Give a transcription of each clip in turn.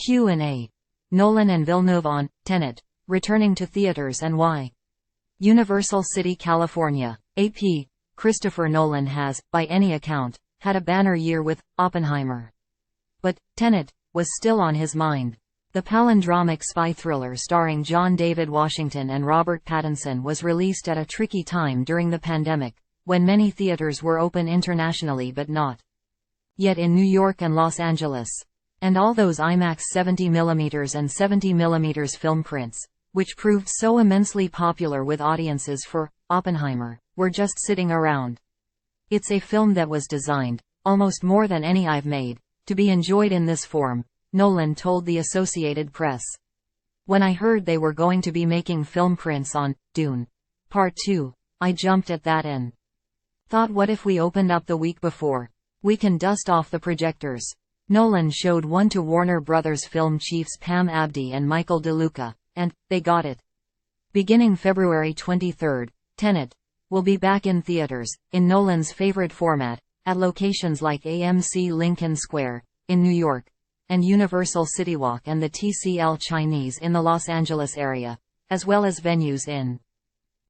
Q&A. Nolan and Villeneuve on Tenet, returning to theaters and why. Universal City, California. AP. Christopher Nolan has, by any account, had a banner year with Oppenheimer. But Tenet was still on his mind. The palindromic spy thriller starring John David Washington and Robert Pattinson was released at a tricky time during the pandemic, when many theaters were open internationally but not yet in New York and Los Angeles. And all those IMAX 70mm and 70mm film prints, which proved so immensely popular with audiences for Oppenheimer, were just sitting around. It's a film that was designed, almost more than any I've made, to be enjoyed in this form, Nolan told the Associated Press. When I heard they were going to be making film prints on Dune Part 2, I jumped at that and thought, what if we opened up the week before? We can dust off the projectors. Nolan showed one to Warner Brothers film chiefs Pam Abdy and Michael DeLuca, and they got it. Beginning February 23, Tenet will be back in theaters, in Nolan's favorite format, at locations like AMC Lincoln Square, in New York, and Universal City Walk and the TCL Chinese in the Los Angeles area, as well as venues in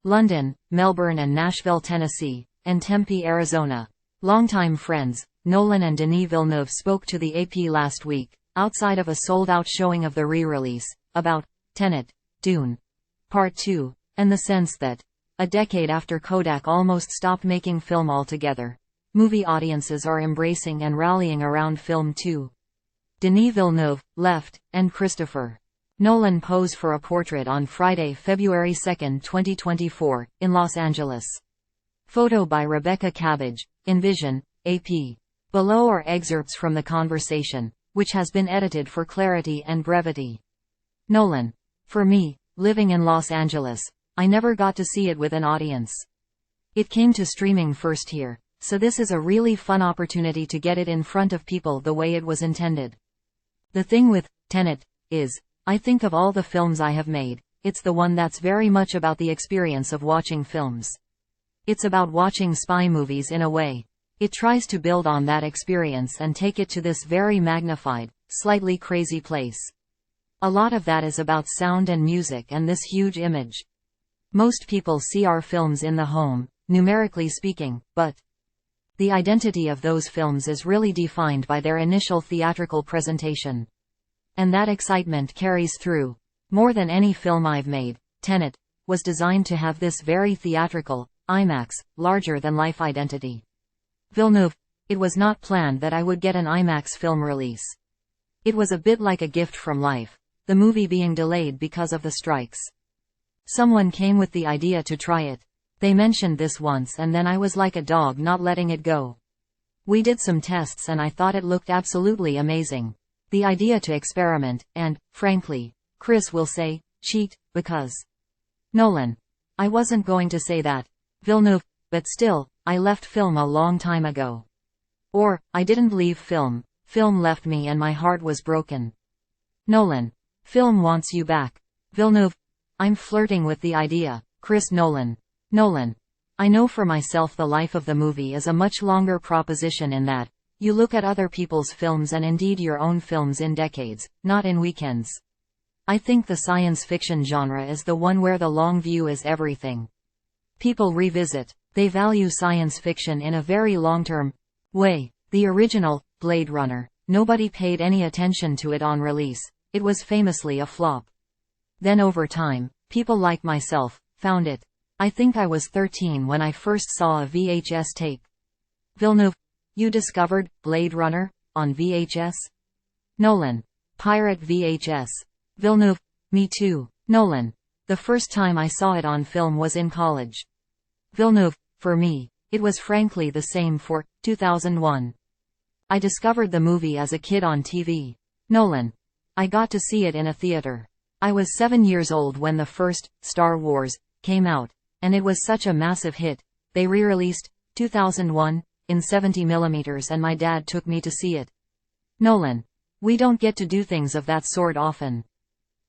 London, Melbourne and Nashville, Tennessee, and Tempe, Arizona. Longtime friends, Nolan and Denis Villeneuve spoke to the AP last week, outside of a sold-out showing of the re-release, about Tenet, Dune Part 2, and the sense that, a decade after Kodak almost stopped making film altogether, movie audiences are embracing and rallying around film too. Denis Villeneuve, left, and Christopher Nolan pose for a portrait on Friday, February 2, 2024, in Los Angeles. Photo by Rebecca Cabbage, Envision, AP. Below are excerpts from the conversation, which has been edited for clarity and brevity. Nolan. For me, living in Los Angeles, I never got to see it with an audience. It came to streaming first here, so this is a really fun opportunity to get it in front of people the way it was intended. The thing with Tenet is, I think of all the films I have made, it's the one that's very much about the experience of watching films. It's about watching spy movies in a way. It tries to build on that experience and take it to this very magnified, slightly crazy place. A lot of that is about sound and music and this huge image. Most people see our films in the home, numerically speaking, but the identity of those films is really defined by their initial theatrical presentation. And that excitement carries through. More than any film I've made, Tenet was designed to have this very theatrical, IMAX, larger-than-life identity. Villeneuve. It was not planned that I would get an IMAX film release. It was a bit like a gift from life, the movie being delayed because of the strikes. Someone came with the idea to try it. They mentioned this once and then I was like a dog not letting it go. We did some tests and I thought it looked absolutely amazing. The idea to experiment, and, frankly, Chris will say, cheat, because Nolan. I wasn't going to say that. Villeneuve. But still, I left film a long time ago. Or, I didn't leave film. Film left me and my heart was broken. Nolan. Film wants you back. Villeneuve. I'm flirting with the idea. Chris. Nolan. I know for myself the life of the movie is a much longer proposition in that, you look at other people's films and indeed your own films in decades, not in weekends. I think the science fiction genre is the one where the long view is everything. People revisit. They value science fiction in a very long-term way. The original, Blade Runner, nobody paid any attention to it on release. It was famously a flop. Then over time, people like myself found it. I think I was 13 when I first saw a VHS tape. Villeneuve. You discovered Blade Runner on VHS? Nolan. Pirate VHS. Villeneuve. Me too. Nolan. The first time I saw it on film was in college. Villeneuve. For me, it was frankly the same for 2001. I discovered the movie as a kid on TV. Nolan. I got to see it in a theater. I was 7 years old when the first Star Wars came out, and it was such a massive hit. They re-released 2001 in 70mm and my dad took me to see it. Nolan. We don't get to do things of that sort often.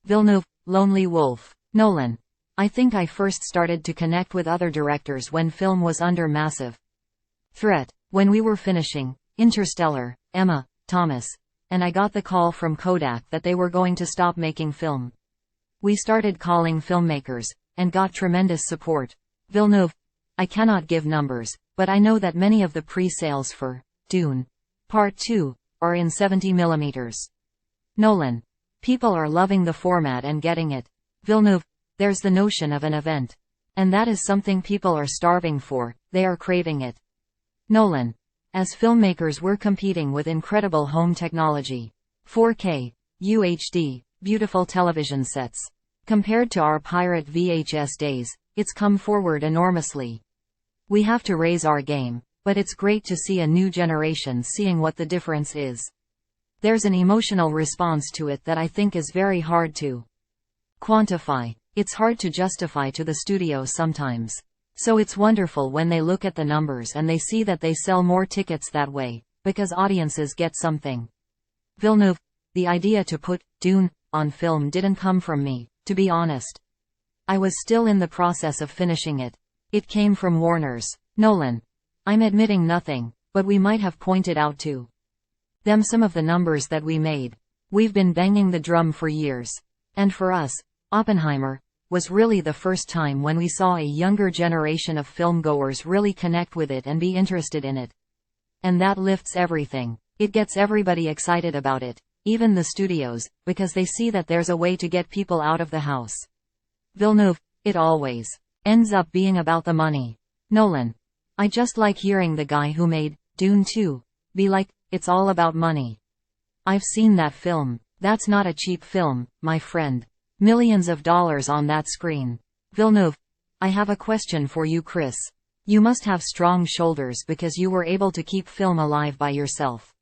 Villeneuve. Lonely Wolf. Nolan. I think I first started to connect with other directors when film was under massive threat. When we were finishing Interstellar, Emma Thomas and I got the call from Kodak that they were going to stop making film. We started calling filmmakers, and got tremendous support. Villeneuve, I cannot give numbers, but I know that many of the pre-sales for Dune Part 2 are in 70mm. Nolan, people are loving the format and getting it. Villeneuve, there's the notion of an event. And that is something people are starving for, they are craving it. Nolan, as filmmakers we're competing with incredible home technology. 4K, UHD, beautiful television sets. Compared to our pirate VHS days, it's come forward enormously. We have to raise our game, but it's great to see a new generation seeing what the difference is. There's an emotional response to it that I think is very hard to quantify. It's hard to justify to the studio sometimes. So it's wonderful when they look at the numbers and they see that they sell more tickets that way, because audiences get something. Villeneuve, the idea to put Dune on film didn't come from me, to be honest. I was still in the process of finishing it. It came from Warner's. Nolan, I'm admitting nothing, but we might have pointed out to them some of the numbers that we made. We've been banging the drum for years. And for us, Oppenheimer was really the first time when we saw a younger generation of filmgoers really connect with it and be interested in it. And that lifts everything. It gets everybody excited about it, even the studios, because they see that there's a way to get people out of the house. Villeneuve, it always ends up being about the money. Nolan, I just like hearing the guy who made Dune 2 be like, it's all about money. I've seen that film. That's not a cheap film, my friend. Millions of dollars on that screen. Villeneuve, I have a question for you, Chris. You must have strong shoulders because you were able to keep film alive by yourself.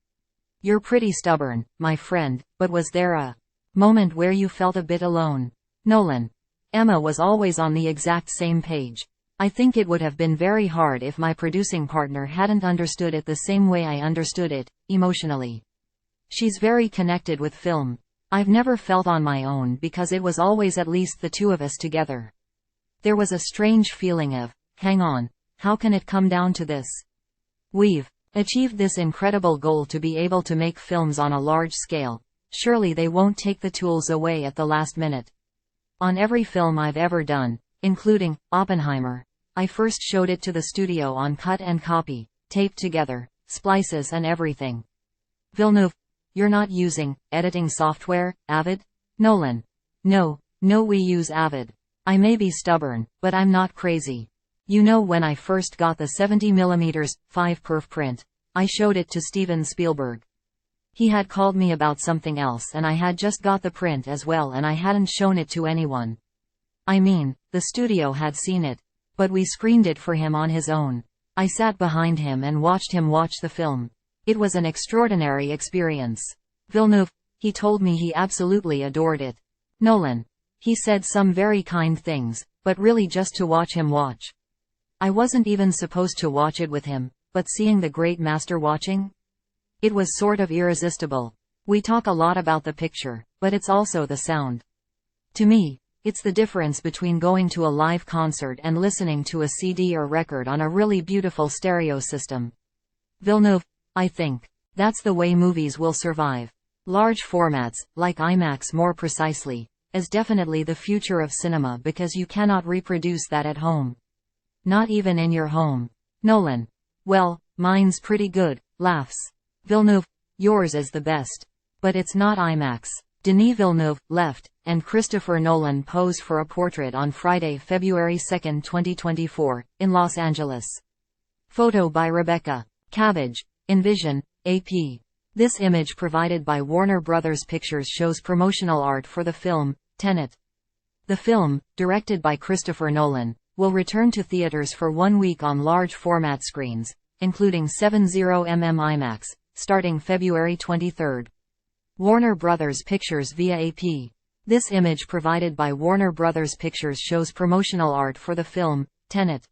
You're pretty stubborn, my friend, but was there a moment where you felt a bit alone? Nolan, Emma was always on the exact same page. I think it would have been very hard if my producing partner hadn't understood it the same way I understood it, emotionally. She's very connected with film. I've never felt on my own because it was always at least the two of us together. There was a strange feeling of, hang on, how can it come down to this? We've achieved this incredible goal to be able to make films on a large scale. Surely they won't take the tools away at the last minute. On every film I've ever done, including Oppenheimer, I first showed it to the studio on cut and copy, taped together, splices and everything. Villeneuve, you're not using editing software, Avid? Nolan, no, we use Avid. I may be stubborn, but I'm not crazy. You know, when I first got the 70mm 5 perf print, I showed it to Steven Spielberg. He had called me about something else and I had just got the print as well and I hadn't shown it to anyone. I mean, the studio had seen it, but we screened it for him on his own. I sat behind him and watched him watch the film. It was an extraordinary experience. Villeneuve, he told me he absolutely adored it. Nolan, he said some very kind things, but really just to watch him watch. I wasn't even supposed to watch it with him, but seeing the great master watching? It was sort of irresistible. We talk a lot about the picture, but it's also the sound. To me, it's the difference between going to a live concert and listening to a CD or record on a really beautiful stereo system. Villeneuve, I think that's the way movies will survive. Large formats, like IMAX more precisely, is definitely the future of cinema because you cannot reproduce that at home. Not even in your home. Nolan, well, mine's pretty good, laughs. Villeneuve, yours is the best. But it's not IMAX. Denis Villeneuve left, and Christopher Nolan posed for a portrait on Friday, February 2, 2024, in Los Angeles. Photo by Rebecca Cabbage. Envision, AP. This image provided by Warner Bros. Pictures shows promotional art for the film, Tenet. The film, directed by Christopher Nolan, will return to theaters for 1 week on large format screens, including 70mm IMAX, starting February 23. Warner Bros. Pictures via AP. This image provided by Warner Bros. Pictures shows promotional art for the film, Tenet.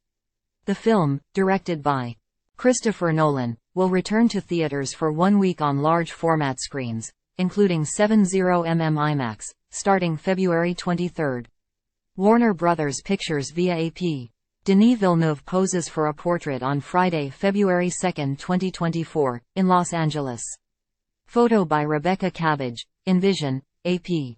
The film, directed by Christopher Nolan, will return to theaters for 1 week on large format screens, including 70mm IMAX, starting February 23. Warner Bros. Pictures via AP. Denis Villeneuve poses for a portrait on Friday, February 2, 2024, in Los Angeles. Photo by Rebecca Cabbage. Envision, AP.